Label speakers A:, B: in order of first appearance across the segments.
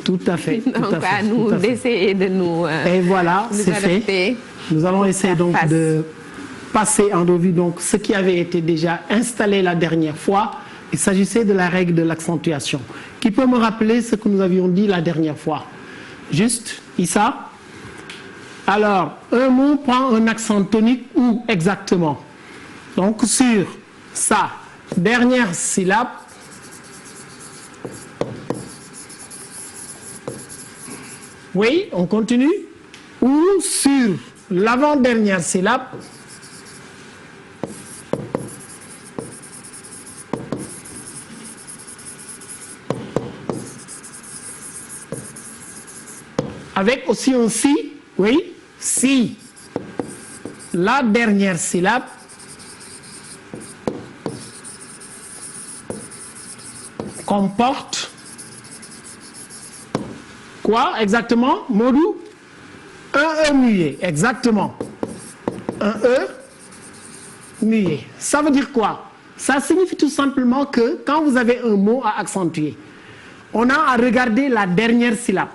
A: Tout à fait.
B: Donc, à nous d'essayer de nous.
A: Et voilà, c'est fait. Nous allons essayer donc de passer en revue donc ce qui avait été déjà installé la dernière fois. Il s'agissait de la règle de l'accentuation. Qui peut me rappeler ce que nous avions dit la dernière fois? Juste, Issa? Alors, un mot prend un accent tonique où exactement? Donc, sur sa dernière syllabe, oui, on continue, ou sur l'avant-dernière syllabe, avec aussi un si, oui, si la dernière syllabe comporte quoi exactement, Modou? Un E muet, exactement. Un E muet. Ça veut dire quoi? Ça signifie tout simplement que quand vous avez un mot à accentuer, on a à regarder la dernière syllabe.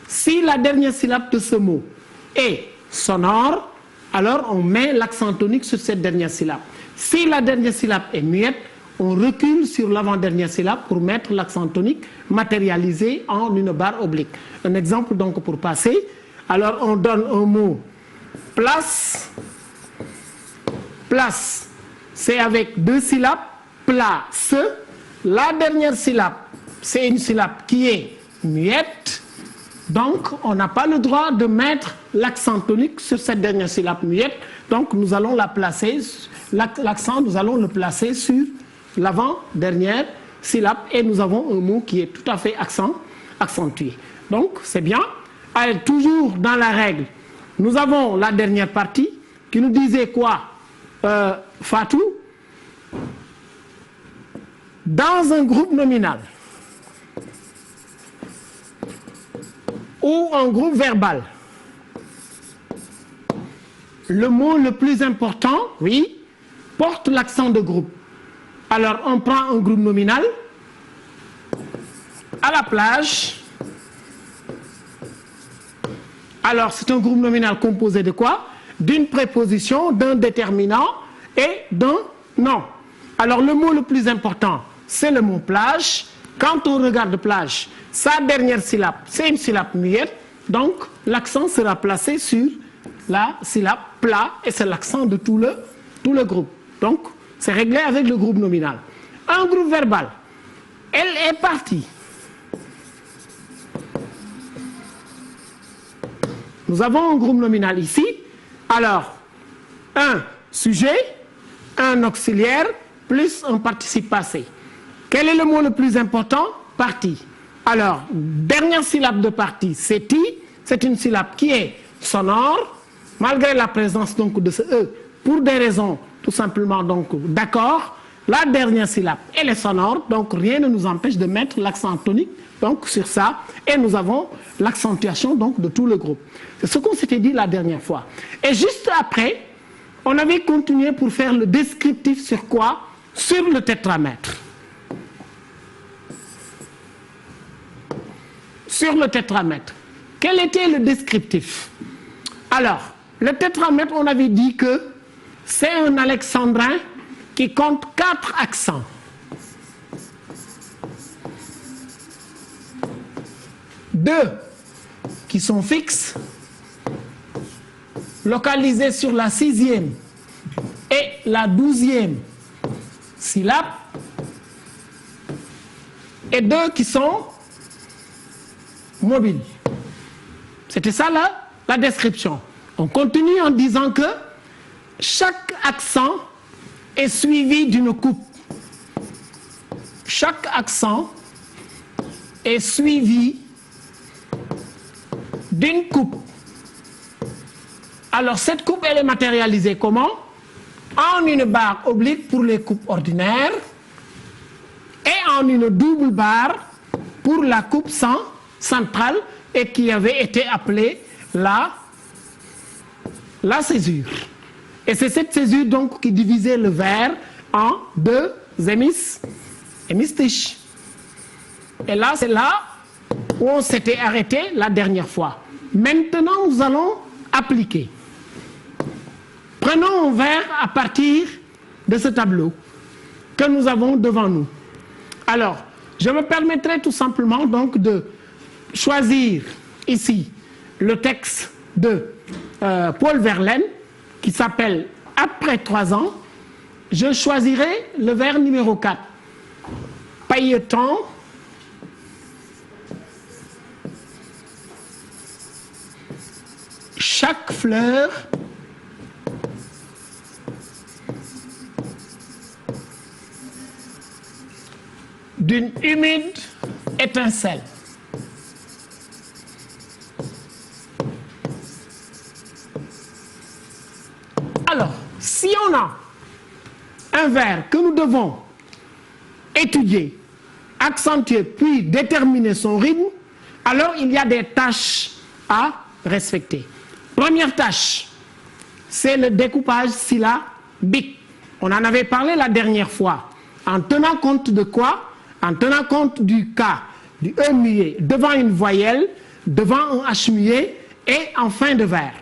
A: Si la dernière syllabe de ce mot est sonore, alors on met l'accent tonique sur cette dernière syllabe. Si la dernière syllabe est muette, on recule sur l'avant-dernière syllabe pour mettre l'accent tonique matérialisé en une barre oblique. Un exemple donc pour passer. Alors on donne un mot place. Place, c'est avec deux syllabes. Place. La dernière syllabe, c'est une syllabe qui est muette. Donc on n'a pas le droit de mettre l'accent tonique sur cette dernière syllabe muette. Donc nous allons la placer, l'accent nous allons le placer sur l'avant-dernière syllabe et nous avons un mot qui est tout à fait accentué. Donc c'est bien. Allez, toujours dans la règle, nous avons la dernière partie qui nous disait quoi, Fatou? Dans un groupe nominal ou un groupe verbal, le mot le plus important, oui, porte l'accent de groupe. Alors, on prend un groupe nominal, à la plage. Alors, c'est un groupe nominal composé de quoi? D'une préposition, d'un déterminant et d'un nom. Alors, le mot le plus important, c'est le mot plage. Quand on regarde plage, sa dernière syllabe, c'est une syllabe muette. Donc, l'accent sera placé sur la syllabe plat et c'est l'accent de tout le groupe. Donc, c'est réglé avec le groupe nominal. Un groupe verbal, elle est partie. Nous avons un groupe nominal ici. Alors, un sujet, un auxiliaire, plus un participe passé. Quel est le mot le plus important? Partie. Alors, dernière syllabe de partie, c'est ti. C'est une syllabe qui est sonore, malgré la présence donc de ce E, pour des raisons tout simplement donc d'accord. La dernière syllabe, elle est sonore, donc rien ne nous empêche de mettre l'accent tonique donc sur ça, et nous avons l'accentuation donc de tout le groupe. C'est ce qu'on s'était dit la dernière fois. Et juste après, on avait continué pour faire le descriptif sur quoi? Sur le tétramètre. Sur le tétramètre. Quel était le descriptif? Alors, le tétramètre, on avait dit que c'est un alexandrin qui compte 4 accents. Deux qui sont fixes, localisés sur la 6e et la 12e syllabe, et 2 qui sont mobiles. C'était ça la description. On continue en disant que chaque accent est suivi d'une coupe. Chaque accent est suivi d'une coupe. Alors cette coupe, elle est matérialisée comment? En une barre oblique pour les coupes ordinaires et en une double barre pour la coupe centrale et qui avait été appelée la césure. Et c'est cette césure donc qui divisait le vers en deux hémistiches. Et là, c'est là où on s'était arrêté la dernière fois. Maintenant, nous allons appliquer. Prenons un vers à partir de ce tableau que nous avons devant nous. Alors, je me permettrai tout simplement donc de choisir ici le texte de Paul Verlaine qui s'appelle « Après 3 ans ». Je choisirai le vers numéro 4. Pailletant, chaque fleur d'une humide étincelle. Alors, si on a un vers que nous devons étudier, accentuer, puis déterminer son rythme, alors il y a des tâches à respecter. Première tâche, c'est le découpage syllabique. On en avait parlé la dernière fois. En tenant compte de quoi? En tenant compte du K, du E muet, devant une voyelle, devant un H muet et en fin de vers.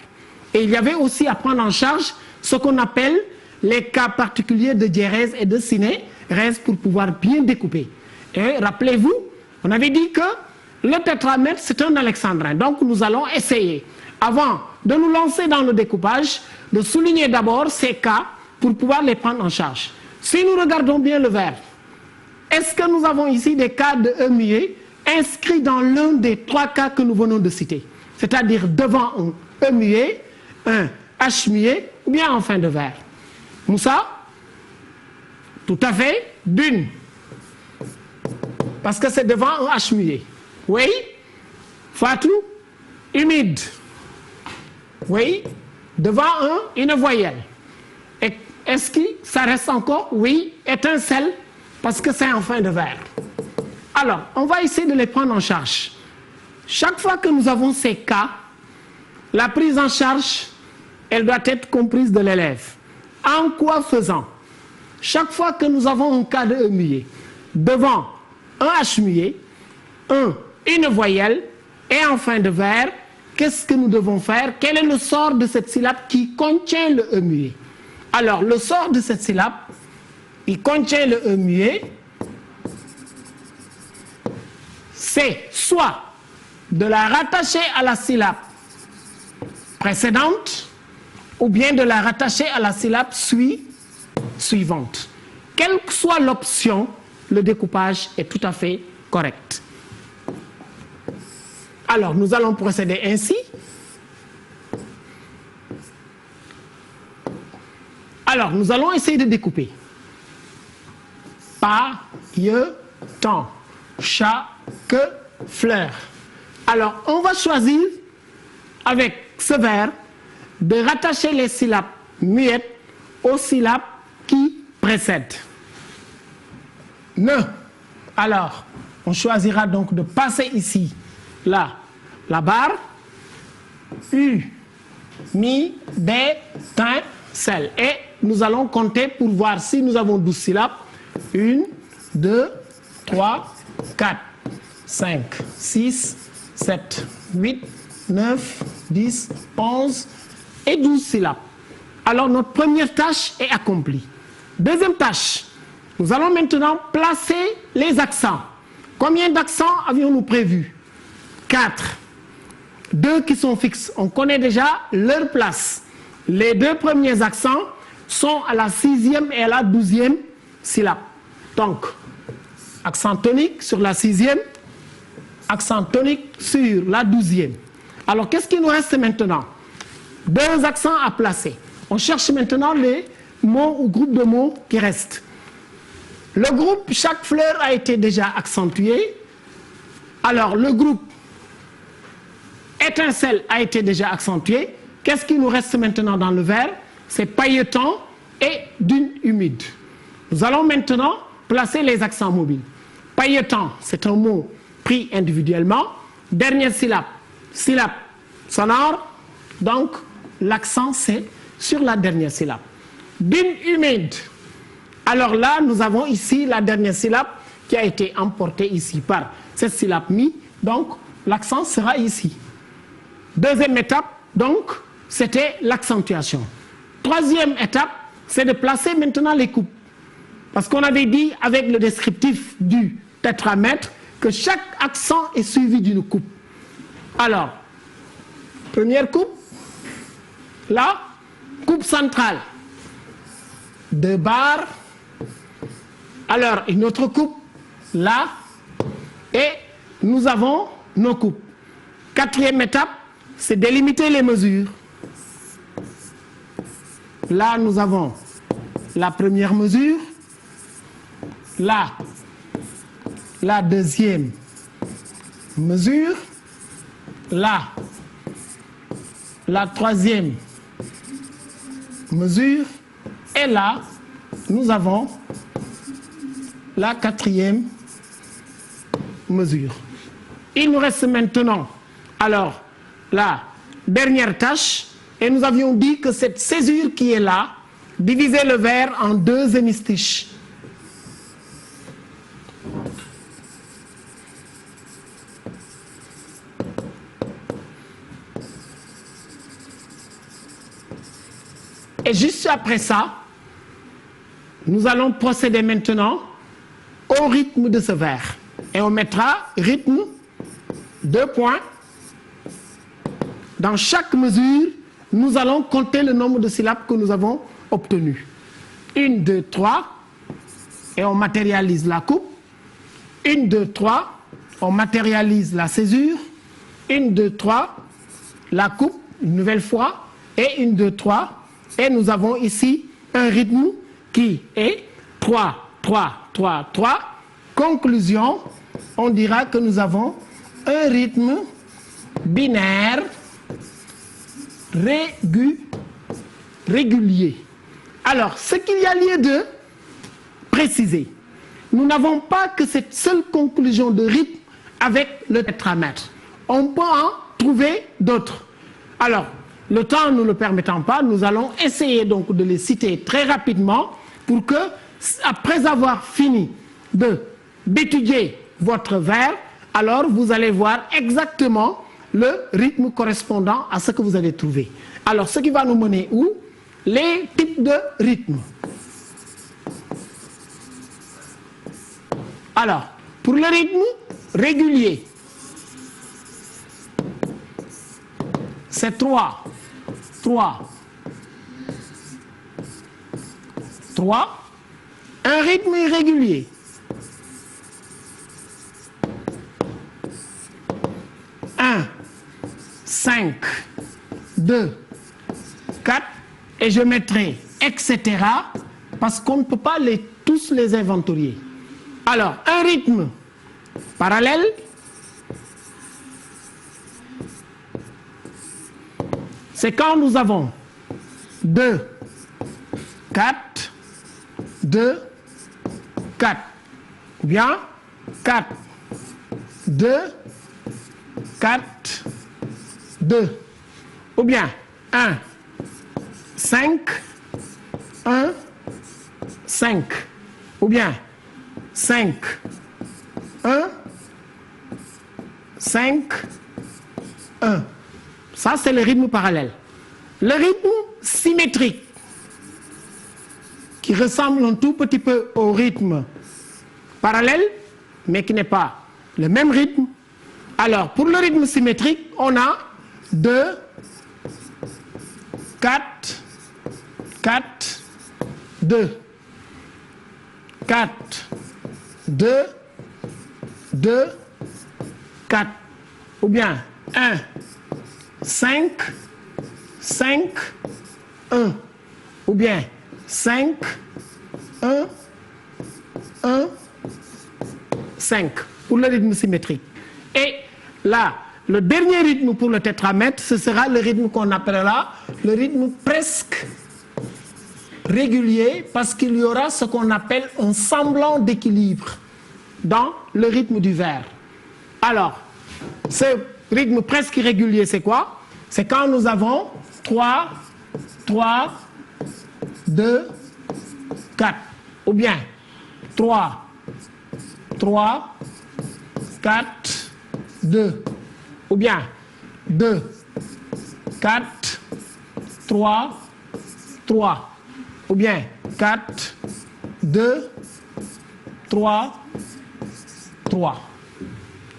A: Et il y avait aussi à prendre en charge ce qu'on appelle les cas particuliers de diérèse et de synérèse pour pouvoir bien découper. Et rappelez-vous, on avait dit que le tétramètre, c'est un alexandrin. Donc nous allons essayer, avant de nous lancer dans le découpage, de souligner d'abord ces cas pour pouvoir les prendre en charge. Si nous regardons bien le vers, est-ce que nous avons ici des cas de E muet inscrits dans l'un des 3 cas que nous venons de citer? C'est-à-dire devant un E muet, un H muet ou bien en fin de vers. Moussa? Tout à fait, d'une. Parce que c'est devant un H muet. Oui? Fatou? Humide. Oui? Devant une voyelle. Est-ce que ça reste encore? Oui. Étincelle, parce que c'est en fin de vers. Alors, on va essayer de les prendre en charge. Chaque fois que nous avons ces cas, la prise en charge, elle doit être comprise de l'élève. En quoi faisant? Chaque fois que nous avons un cas de E muet, devant un H muet, une voyelle, et en fin de vers, qu'est-ce que nous devons faire? Quel est le sort de cette syllabe qui contient le E muet? Alors, le sort de cette syllabe, il contient le E muet, c'est soit de la rattacher à la syllabe précédente, ou bien de la rattacher à la syllabe suivante. Quelle que soit l'option, le découpage est tout à fait correct. Alors, nous allons procéder ainsi. Alors, nous allons essayer de découper. Pailletant, chaque fleur. Alors, on va choisir, avec ce vers, de rattacher les syllabes muettes aux syllabes qui précèdent. Ne. Alors, on choisira donc de passer ici, là, la barre, U, mi, dé, tin, celle. Et nous allons compter pour voir si nous avons 12 syllabes. 1, 2, 3, 4, 5, 6, 7, 8, 9, 10, 11 et 12 syllabes. Alors notre première tâche est accomplie. Deuxième tâche, nous allons maintenant placer les accents. Combien d'accents avions-nous prévu? 4. 2 qui sont fixes. On connaît déjà leur place. Les 2 premiers accents sont à la 6e et à la 12e syllabe. Donc, accent tonique sur la 6e, accent tonique sur la 12e. Alors, qu'est-ce qui nous reste maintenant? 2 accents à placer. On cherche maintenant les mots ou groupes de mots qui restent. Le groupe, chaque fleur a été déjà accentué. Alors, le groupe étincelle a été déjà accentué. Qu'est-ce qui nous reste maintenant dans le vers? C'est pailletant et d'une humide. Nous allons maintenant placer les accents mobiles. Pailletant, c'est un mot pris individuellement. Dernière syllabe, syllabe sonore. Donc, l'accent, c'est sur la dernière syllabe. D'une humide. Alors là, nous avons ici la dernière syllabe qui a été emporté ici par cette syllabe mi, donc l'accent sera ici. Deuxième étape, donc, c'était l'accentuation. Troisième étape, c'est de placer maintenant les coupes. Parce qu'on avait dit avec le descriptif du tétramètre que chaque accent est suivi d'une coupe. Alors, première coupe, là, coupe centrale, 2 barres. Alors, une autre coupe, là, et nous avons nos coupes. Quatrième étape, c'est délimiter les mesures. Là, nous avons la première mesure, là, la deuxième mesure, là, la troisième mesure, et là, nous avons la quatrième mesure. Il nous reste maintenant, alors, la dernière tâche, et nous avions dit que cette césure qui est là, divisait le vers en 2 hémistiches. Et juste après ça, nous allons procéder maintenant au rythme de ce vers. Et on mettra rythme, 2 points. Dans chaque mesure, nous allons compter le nombre de syllabes que nous avons obtenues. 1, 2, 3, et on matérialise la coupe. 1, 2, 3, on matérialise la césure. 1, 2, 3, la coupe, une nouvelle fois. Et 1, 2, 3, et nous avons ici un rythme qui est 3, 3, 3, 3. Conclusion, on dira que nous avons un rythme binaire régulier. Alors, ce qu'il y a lieu de préciser, nous n'avons pas que cette seule conclusion de rythme avec le tétramètre. On peut en trouver d'autres. Alors, le temps ne le permettant pas, nous allons essayer donc de les citer très rapidement pour que, après avoir fini d'étudier votre vers, alors vous allez voir exactement le rythme correspondant à ce que vous allez trouver. Alors, ce qui va nous mener où? Les types de rythmes. Alors, pour le rythme régulier, c'est 3, 3, 3. Un rythme irrégulier, 1, 5, 2, 4, et je mettrai etc. parce qu'on ne peut pas tous les inventorier. Alors, un rythme parallèle, c'est quand nous avons 2, 4, 2, 4, ou bien 4, 2, 4, 2, ou bien 1, 5, 1, 5, ou bien 5, 1, 5, 1. Ça, c'est le rythme parallèle. Le rythme symétrique, qui ressemble un tout petit peu au rythme parallèle, mais qui n'est pas le même rythme. Alors, pour le rythme symétrique, on a 2, 4, 4, 2, 4, 2, 2, 4, ou bien 1, 5, 5, 1, ou bien 5, 1, 1, 5, pour le rythme symétrique. Et là, le dernier rythme pour le tétramètre, ce sera le rythme qu'on appellera le rythme presque régulier, parce qu'il y aura ce qu'on appelle un semblant d'équilibre dans le rythme du vers. Alors, ce rythme presque régulier, c'est quoi? C'est quand nous avons 3, 3, 2, 4, ou bien 3, 3, 4, 2. Ou bien 2, 4, 3, 3. Ou bien 4, 2, 3, 3.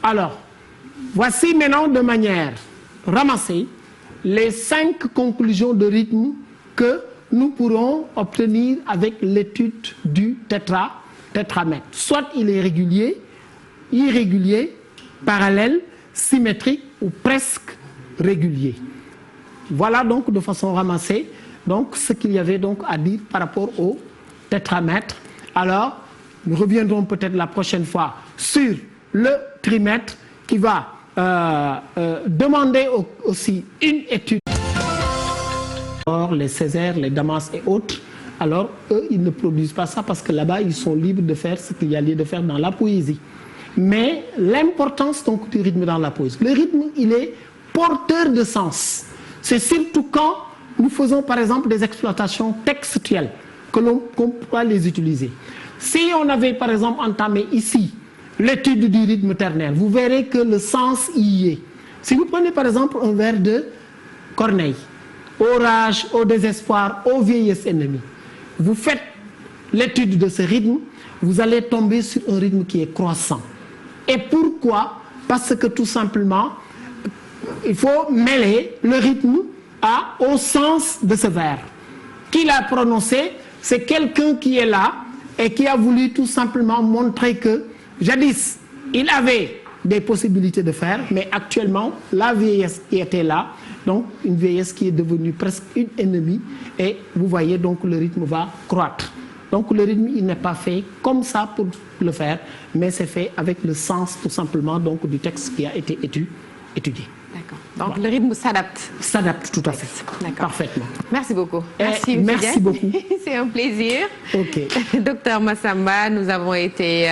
A: Alors, voici maintenant de manière ramassée les 5 conclusions de rythme que nous pourrons obtenir avec l'étude du tétramètre. Soit il est régulier, irrégulier, parallèle, symétrique ou presque régulier. Voilà donc de façon ramassée donc, ce qu'il y avait donc à dire par rapport au tétramètre. Alors, nous reviendrons peut-être la prochaine fois sur le trimètre qui va demander aussi une étude. Alors, les Césaires, les Damas et autres, alors eux, ils ne produisent pas ça parce que là-bas, ils sont libres de faire ce qu'il y a lieu de faire dans la poésie. Mais l'importance donc du rythme dans la poésie, le rythme, il est porteur de sens. C'est surtout quand nous faisons par exemple des exploitations textuelles qu'on pourra les utiliser. Si on avait par exemple entamé ici l'étude du rythme ternaire, vous verrez que le sens y est. Si vous prenez par exemple un vers de Corneille, au rage, au désespoir, aux vieillesses ennemies, vous faites l'étude de ce rythme, vous allez tomber sur un rythme qui est croissant. Et pourquoi? Parce que tout simplement, il faut mêler le rythme au sens de ce vers. Qui l'a prononcé? C'est quelqu'un qui est là et qui a voulu tout simplement montrer que jadis, il avait des possibilités de faire, mais actuellement, la vieillesse qui était là, donc une vieillesse qui est devenue presque une ennemie, et vous voyez donc le rythme va croître. Donc le rythme, il n'est pas fait comme ça pour le faire, mais c'est fait avec le sens tout simplement donc, du texte qui a été étudié.
B: D'accord. Donc voilà. Le rythme s'adapte.
A: S'adapte tout à fait. Parfaitement.
B: Merci beaucoup.
A: Merci beaucoup.
B: C'est un plaisir.
A: Ok.
B: Docteur Massamba, nous avons été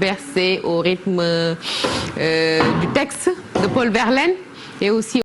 B: bercés au rythme du texte de Paul Verlaine et aussi